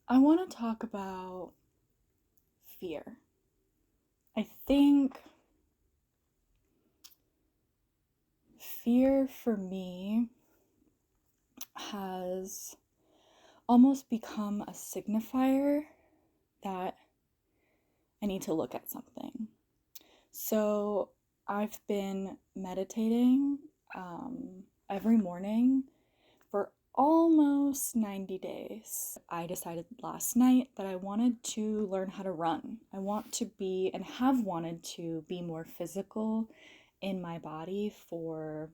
I want to talk about fear. I think fear for me has almost become a signifier that I need to look at something. So I've been meditating every morning for almost 90 days. I decided last night that I wanted to learn how to run. I want to be and have wanted to be more physical in my body for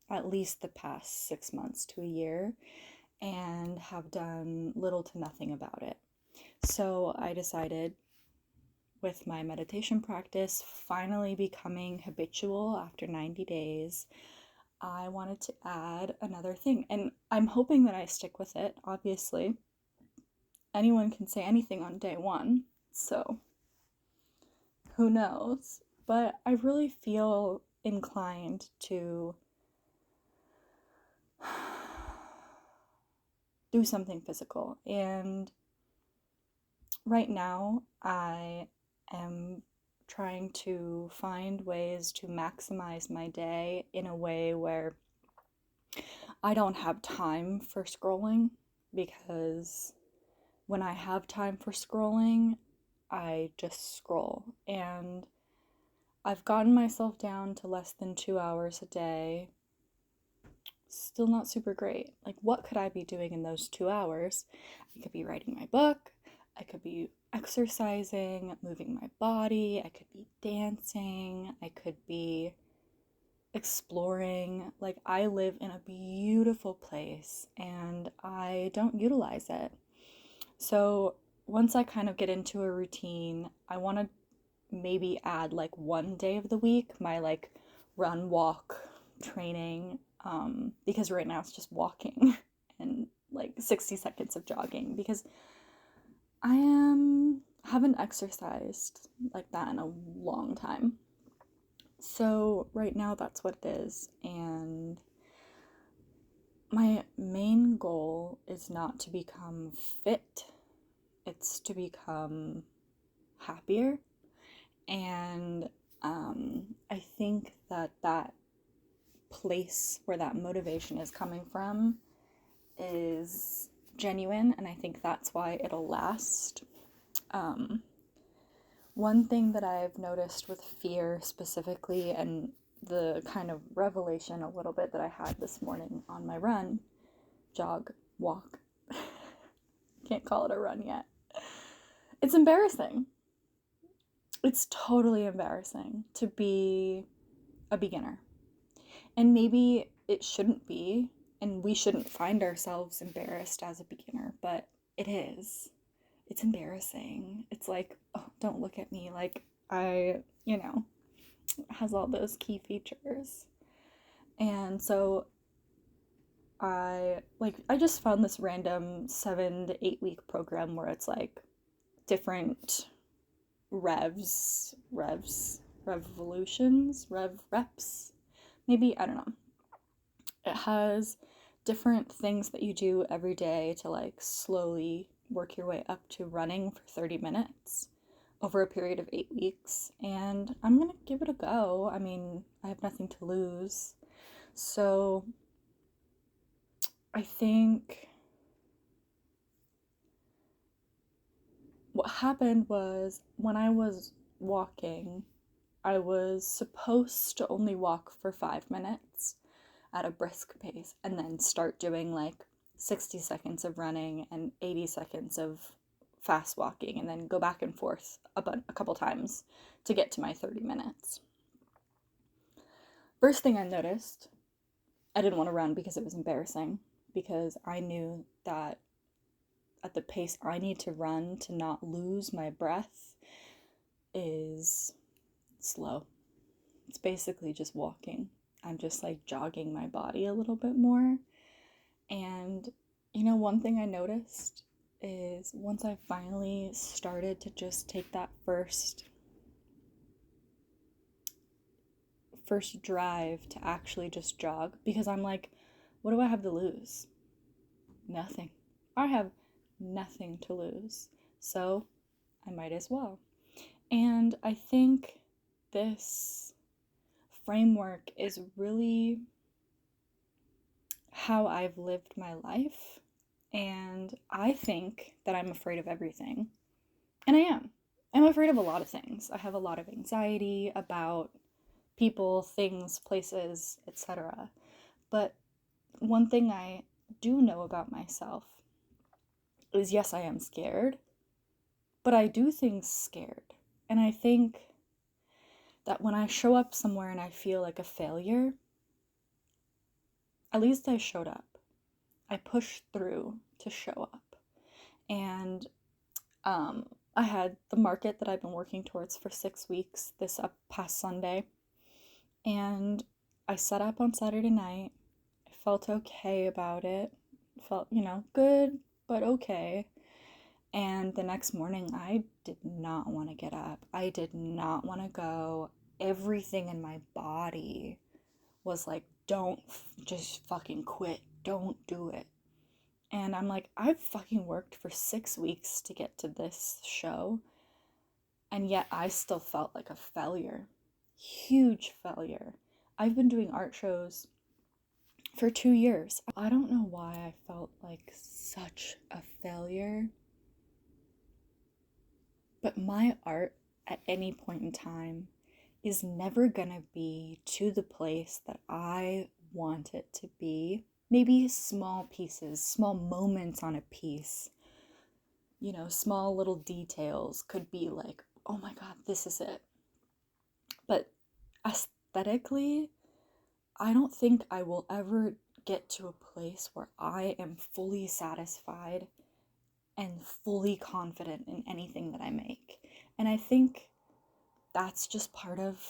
at least the past 6 months to a year and have done little to nothing about it. So I decided with my meditation practice finally becoming habitual after 90 days, I wanted to add another thing. And I'm hoping that I stick with it, obviously. Anyone can say anything on day one, so who knows? But I really feel inclined to do something physical. And right now, I am trying to find ways to maximize my day in a way where I don't have time for scrolling, because when I have time for scrolling, I just scroll. And I've gotten myself down to less than 2 hours a day. Still not super great. Like, what could I be doing in those 2 hours? I could be writing my book, I could be exercising, moving my body, I could be dancing, I could be exploring. Like, I live in a beautiful place and I don't utilize it. So, once I kind of get into a routine, I want to maybe add like one day of the week, my like run, walk, training, because right now it's just walking and like 60 seconds of jogging, because haven't exercised like that in a long time. So right now that's what it is. And my main goal is not to become fit, it's to become happier. And I think that that place where that motivation is coming from is genuine, and I think that's why it'll last. Um, One thing that I've noticed with fear specifically, and the kind of revelation a little bit that I had this morning on my run, jog, walk, can't call it a run yet. It's embarrassing. It's totally embarrassing to be a beginner. And maybe it shouldn't be, and we shouldn't find ourselves embarrassed as a beginner, but it is. It's embarrassing. It's like, oh, don't look at me. Like, has all those key features. And so I just found this random 7 to 8 week program where it's like different reps. Maybe, I don't know. It has different things that you do every day to like slowly work your way up to running for 30 minutes over a period of 8 weeks. And I'm gonna give it a go. I mean, I have nothing to lose. So I think what happened was when I was walking, I was supposed to only walk for 5 minutes at a brisk pace and then start doing like 60 seconds of running and 80 seconds of fast walking, and then go back and forth a couple times to get to my 30 minutes. First thing I noticed, I didn't want to run because it was embarrassing, because I knew that at the pace I need to run to not lose my breath is slow. It's basically just walking. I'm just like jogging my body a little bit more. And one thing I noticed is once I finally started to just take that first drive to actually just jog, because I'm like, what do I have to lose? Nothing. I have nothing to lose. So I might as well. And I think this framework is really how I've lived my life. And I think that I'm afraid of everything. And I am. I'm afraid of a lot of things. I have a lot of anxiety about people, things, places, etc. But one thing I do know about myself is yes, I am scared, but I do things scared. And I think that when I show up somewhere and I feel like a failure, at least I showed up. I pushed through to show up. And I had the market that I've been working towards for 6 weeks this past Sunday. And I set up on Saturday night. I felt okay about it. Felt, good, but okay. And the next morning, I did not want to get up. I did not want to go. Everything in my body was like, don't just fucking quit. Don't do it. And I'm like, I've fucking worked for 6 weeks to get to this show. And yet I still felt like a failure. Huge failure. I've been doing art shows for 2 years. I don't know why I felt like such a failure. But my art at any point in time is never gonna be to the place that I want it to be. Maybe small pieces, small moments on a piece, small little details could be like, oh my God, this is it. But aesthetically, I don't think I will ever get to a place where I am fully satisfied and fully confident in anything that I make. And I think that's just part of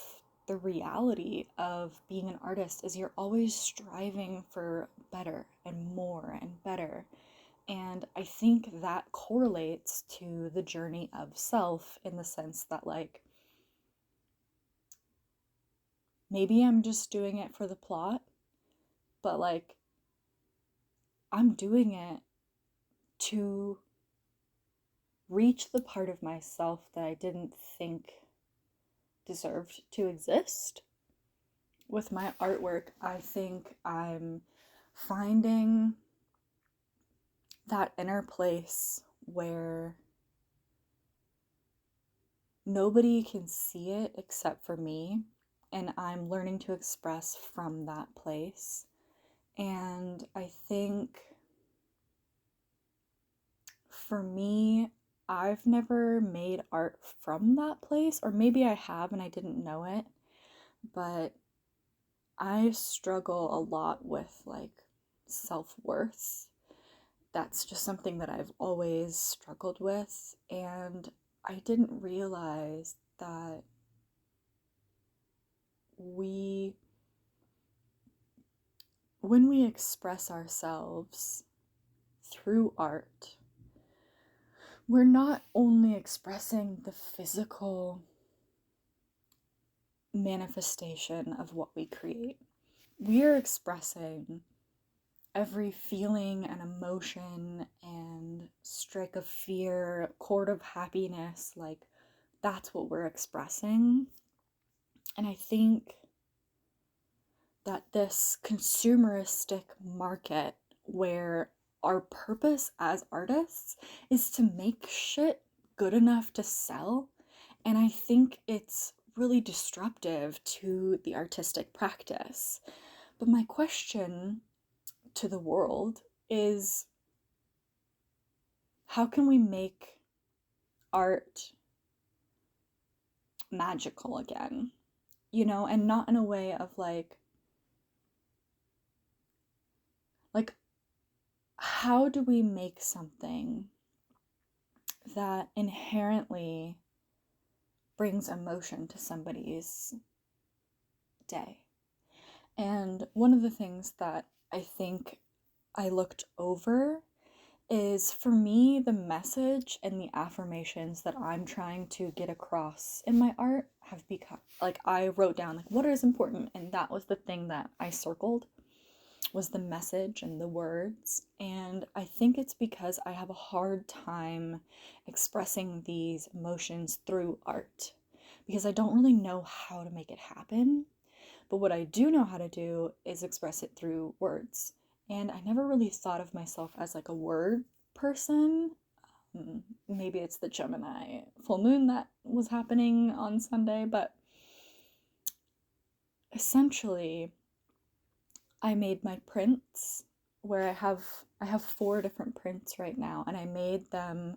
the reality of being an artist is you're always striving for better and more and better. And I think that correlates to the journey of self in the sense that, like, maybe I'm just doing it for the plot, but like, I'm doing it to reach the part of myself that I didn't think deserved to exist. With my artwork, I think I'm finding that inner place where nobody can see it except for me, and I'm learning to express from that place. And I think for me, I've never made art from that place, or maybe I have and I didn't know it, but I struggle a lot with like self-worth. That's just something that I've always struggled with, and I didn't realize that when we express ourselves through art, we're not only expressing the physical manifestation of what we create, we're expressing every feeling and emotion and strike of fear, chord of happiness. Like, that's what we're expressing. And I think that this consumeristic market where our purpose as artists is to make shit good enough to sell, and I think it's really disruptive to the artistic practice. But my question to the world is, how can we make art magical again? And not in a way of like how do we make something that inherently brings emotion to somebody's day? And one of the things that I think I looked over is, for me, the message and the affirmations that I'm trying to get across in my art have become, like, I wrote down, like, what is important, and that was the thing that I circled. was the message and the words. And I think it's because I have a hard time expressing these emotions through art because I don't really know how to make it happen. But what I do know how to do is express it through words. And I never really thought of myself as like a word person. Maybe it's the Gemini full moon that was happening on Sunday, but essentially I made my prints where I have 4 different prints right now, and I made them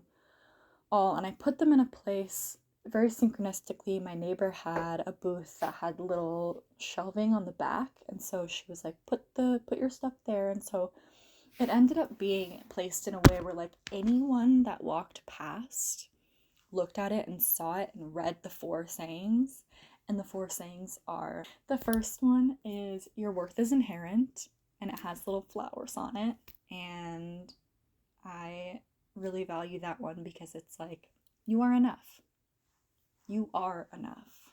all and I put them in a place very synchronistically. My neighbor had a booth that had little shelving on the back, and so she was like, put your stuff there. And so it ended up being placed in a way where like anyone that walked past looked at it and saw it and read the 4 sayings. And the 4 sayings are, the first one is your worth is inherent, and it has little flowers on it. And I really value that one because it's like, you are enough. You are enough.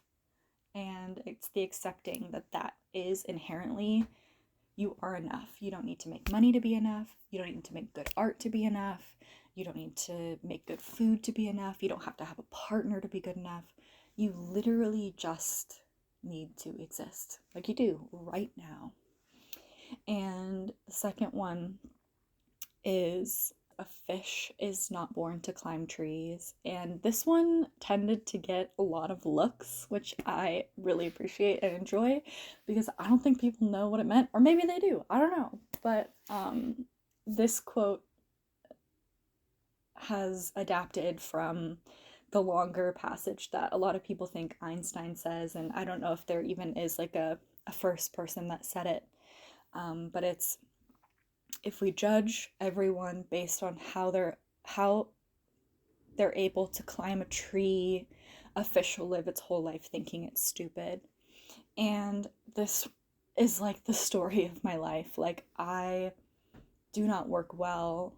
And it's the accepting that that is inherently, you are enough. You don't need to make money to be enough. You don't need to make good art to be enough. You don't need to make good food to be enough. You don't have to have a partner to be good enough. You literally just need to exist like you do right now. And the second one is, a fish is not born to climb trees. And this one tended to get a lot of looks, which I really appreciate and enjoy because I don't think people know what it meant, or maybe they do. I don't know. But this quote has adapted from the longer passage that a lot of people think Einstein says, and I don't know if there even is like a first person that said it, but it's, if we judge everyone based on how they're able to climb a tree, a fish will live its whole life thinking it's stupid. And this is like the story of my life. Like, I do not work well,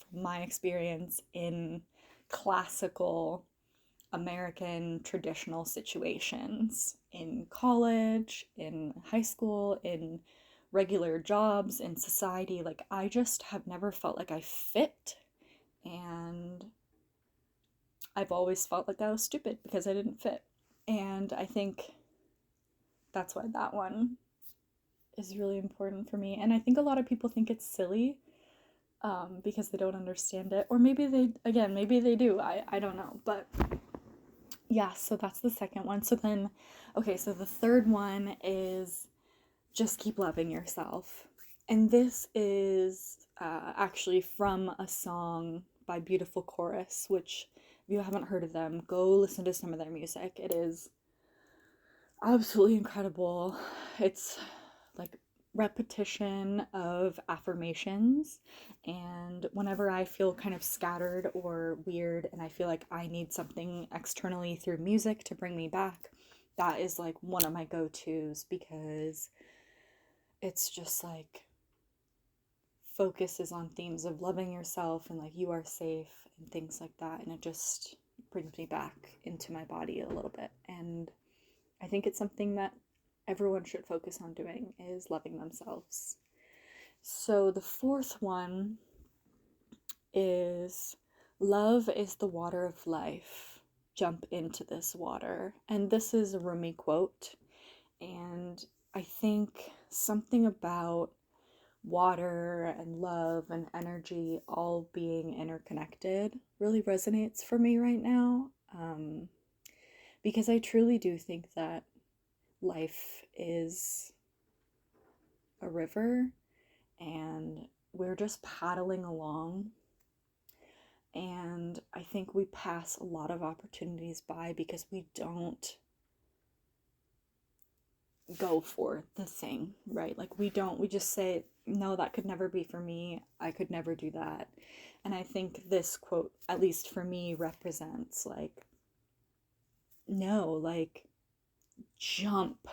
from my experience, in classical American traditional situations, in college, in high school, in regular jobs, in society. Like, I just have never felt like I fit, and I've always felt like I was stupid because I didn't fit. And I think that's why that one is really important for me. And I think a lot of people think it's silly, because they don't understand it. Or maybe they do. I don't know. But yeah, so that's the second one. So then, okay, so the third one is, just keep loving yourself. And this is actually from a song by Beautiful Chorus, which, if you haven't heard of them, go listen to some of their music. It is absolutely incredible. It's like repetition of affirmations, and whenever I feel kind of scattered or weird and I feel like I need something externally through music to bring me back, that is like one of my go-tos, because it's just like focuses on themes of loving yourself and like you are safe and things like that, and it just brings me back into my body a little bit. And I think it's something that everyone should focus on doing, is loving themselves. So the fourth one is, love is the water of life. Jump into this water. And this is a Rumi quote. And I think something about water and love and energy all being interconnected really resonates for me right now. Because I truly do think that life is a river and we're just paddling along. And I think we pass a lot of opportunities by because we don't go for the thing, right? Like, we just say, no, that could never be for me. I could never do that. And I think this quote, at least for me, represents like, no, like, jump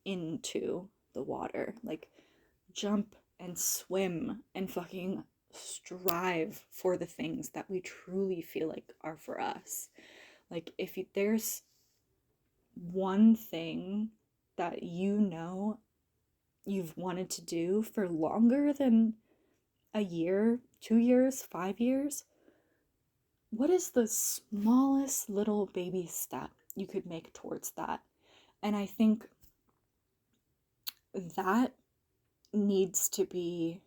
into the water. Like, jump and swim and fucking strive for the things that we truly feel like are for us. Like, if there's one thing that you know you've wanted to do for longer than a year, 2 years, 5 years, what is the smallest little baby step you could make towards that? And I think that needs to be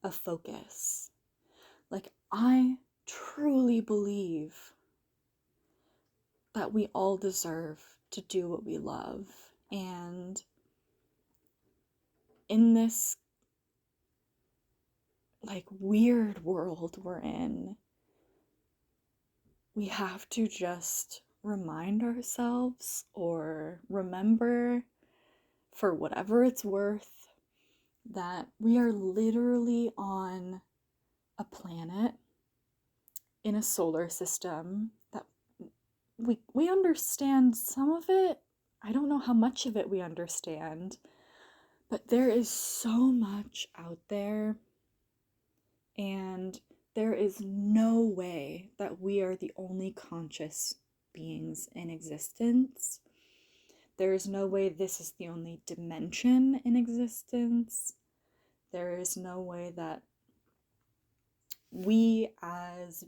a focus. Like, I truly believe that we all deserve to do what we love. And in this like weird world we're in, we have to just remind ourselves or remember, for whatever it's worth, that we are literally on a planet in a solar system that we understand some of it. I don't know how much of it we understand, but there is so much out there, and there is no way that we are the only conscious beings in existence. There is no way this is the only dimension in existence. There is no way that we, as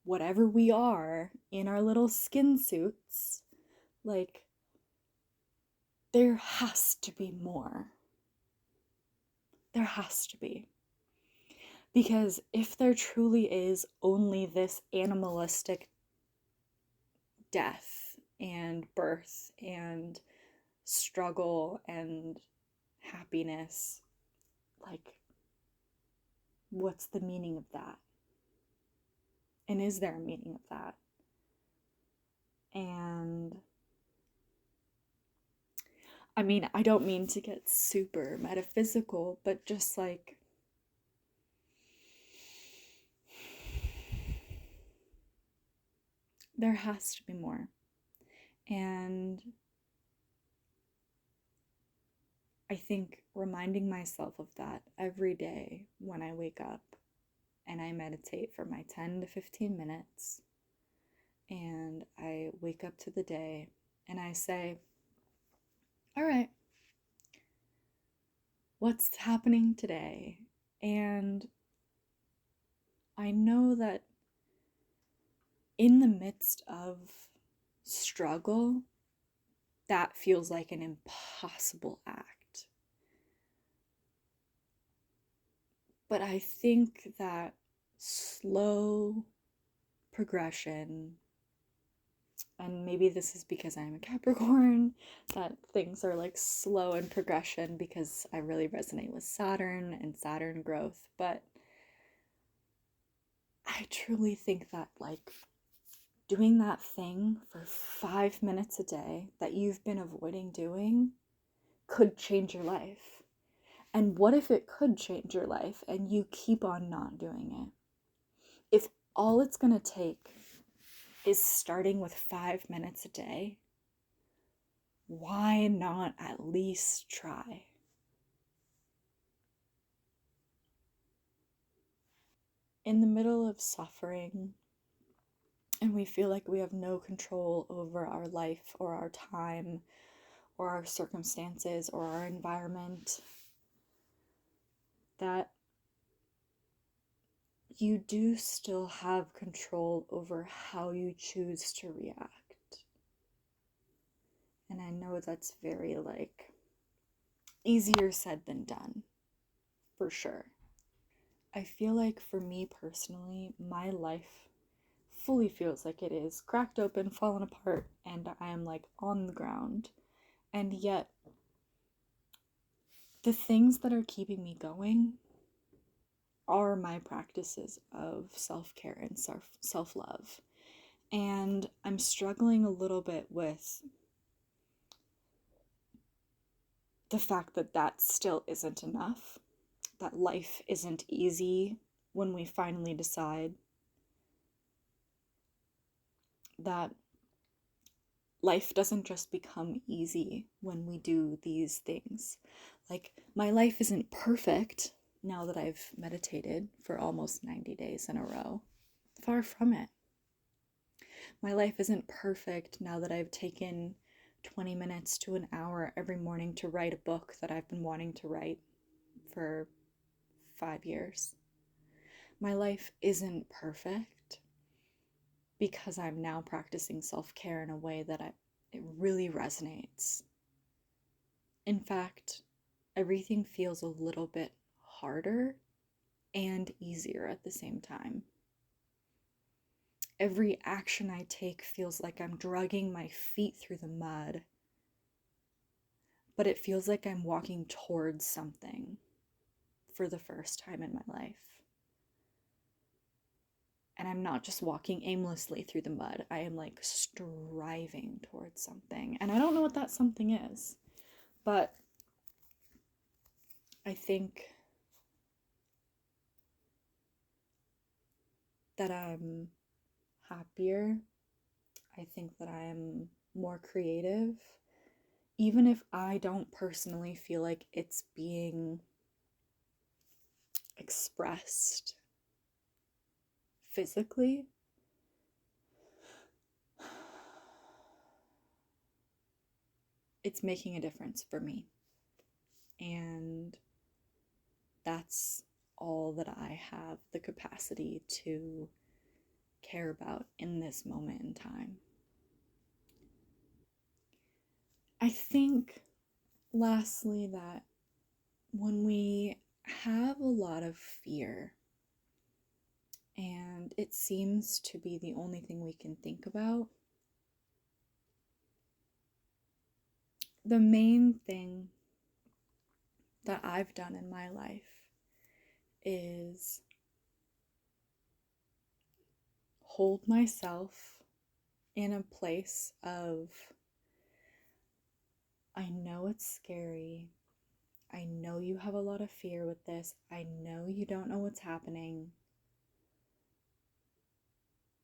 whatever we are in our little skin suits, like, there has to be more. There has to be. Because if there truly is only this animalistic death and birth and struggle and happiness, like, what's the meaning of that? And is there a meaning of that? And I mean, I don't mean to get super metaphysical, but just like, there has to be more. And I think reminding myself of that every day when I wake up and I meditate for my 10 to 15 minutes, and I wake up to the day and I say, all right, what's happening today? And I know that in the midst of struggle, that feels like an impossible act. But I think that slow progression, and maybe this is because I'm a Capricorn, that things are like slow in progression because I really resonate with Saturn and Saturn growth. But I truly think that, like, doing that thing for 5 minutes a day that you've been avoiding doing could change your life. And what if it could change your life and you keep on not doing it? If all it's gonna take is starting with 5 minutes a day, why not at least try? In the middle of suffering, and we feel like we have no control over our life or our time or our circumstances or our environment, that you do still have control over how you choose to react. And I know that's very, like, easier said than done, for sure. I feel like for me personally, my life fully feels like it is cracked open, fallen apart, and I am like on the ground. And yet, the things that are keeping me going are my practices of self-care and self-love. And I'm struggling a little bit with the fact that that still isn't enough, that life isn't easy when we finally decide that life doesn't just become easy when we do these things. Like, my life isn't perfect now that I've meditated for almost 90 days in a row. Far from it. My life isn't perfect now that I've taken 20 minutes to an hour every morning to write a book that I've been wanting to write for 5 years. My life isn't perfect because I'm now practicing self-care in a way that it really resonates. In fact, everything feels a little bit harder and easier at the same time. Every action I take feels like I'm dragging my feet through the mud, but it feels like I'm walking towards something for the first time in my life. And I'm not just walking aimlessly through the mud. I am like striving towards something. And I don't know what that something is, but I think that I'm happier. I think that I'm more creative. Even if I don't personally feel like it's being expressed physically, it's making a difference for me. And that's all that I have the capacity to care about in this moment in time. I think, lastly, that when we have a lot of fear, and it seems to be the only thing we can think about, the main thing that I've done in my life is hold myself in a place of, I know it's scary. I know you have a lot of fear with this. I know you don't know what's happening,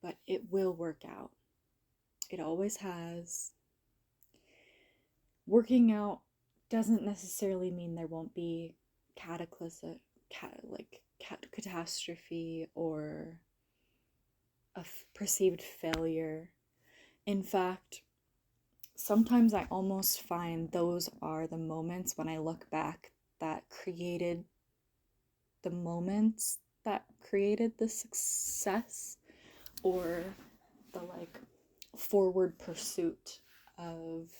but it will work out. It always has. Working out doesn't necessarily mean there won't be catastrophe or a perceived failure. In fact, sometimes I almost find those are the moments when I look back that created the moments that created the success or the like forward pursuit of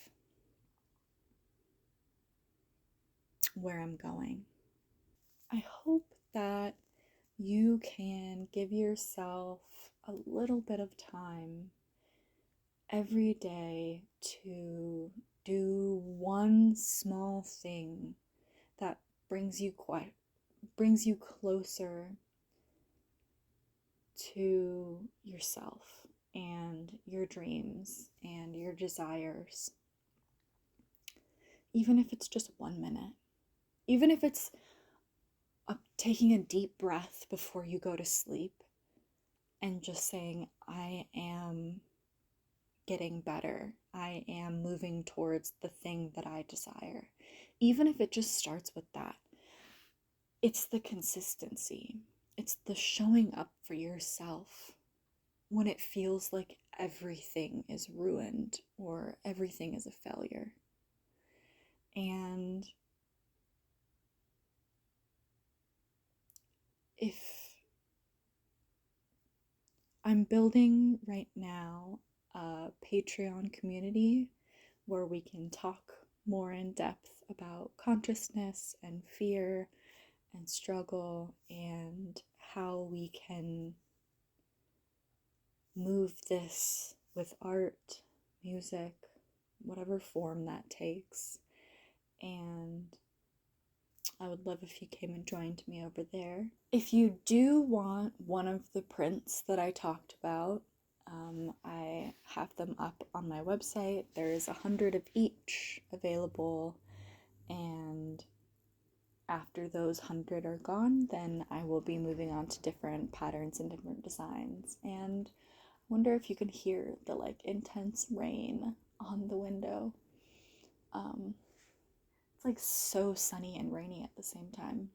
where I'm going. I hope that you can give yourself a little bit of time every day to do one small thing that brings you closer to yourself and your dreams and your desires. Even if it's just 1 minute, even if it's taking a deep breath before you go to sleep and just saying, I am getting better. I am moving towards the thing that I desire. Even if it just starts with that, it's the consistency. It's the showing up for yourself when it feels like everything is ruined or everything is a failure. And if I'm building right now a Patreon community where we can talk more in depth about consciousness and fear and struggle and how we can move this with art, music, whatever form that takes. And I would love if you came and joined me over there. If you do want one of the prints that I talked about, I have them up on my website. There's 100 of each available, and after those 100 are gone, then I will be moving on to different patterns and different designs. And I wonder if you can hear the like intense rain on the window. It's like so sunny and rainy at the same time.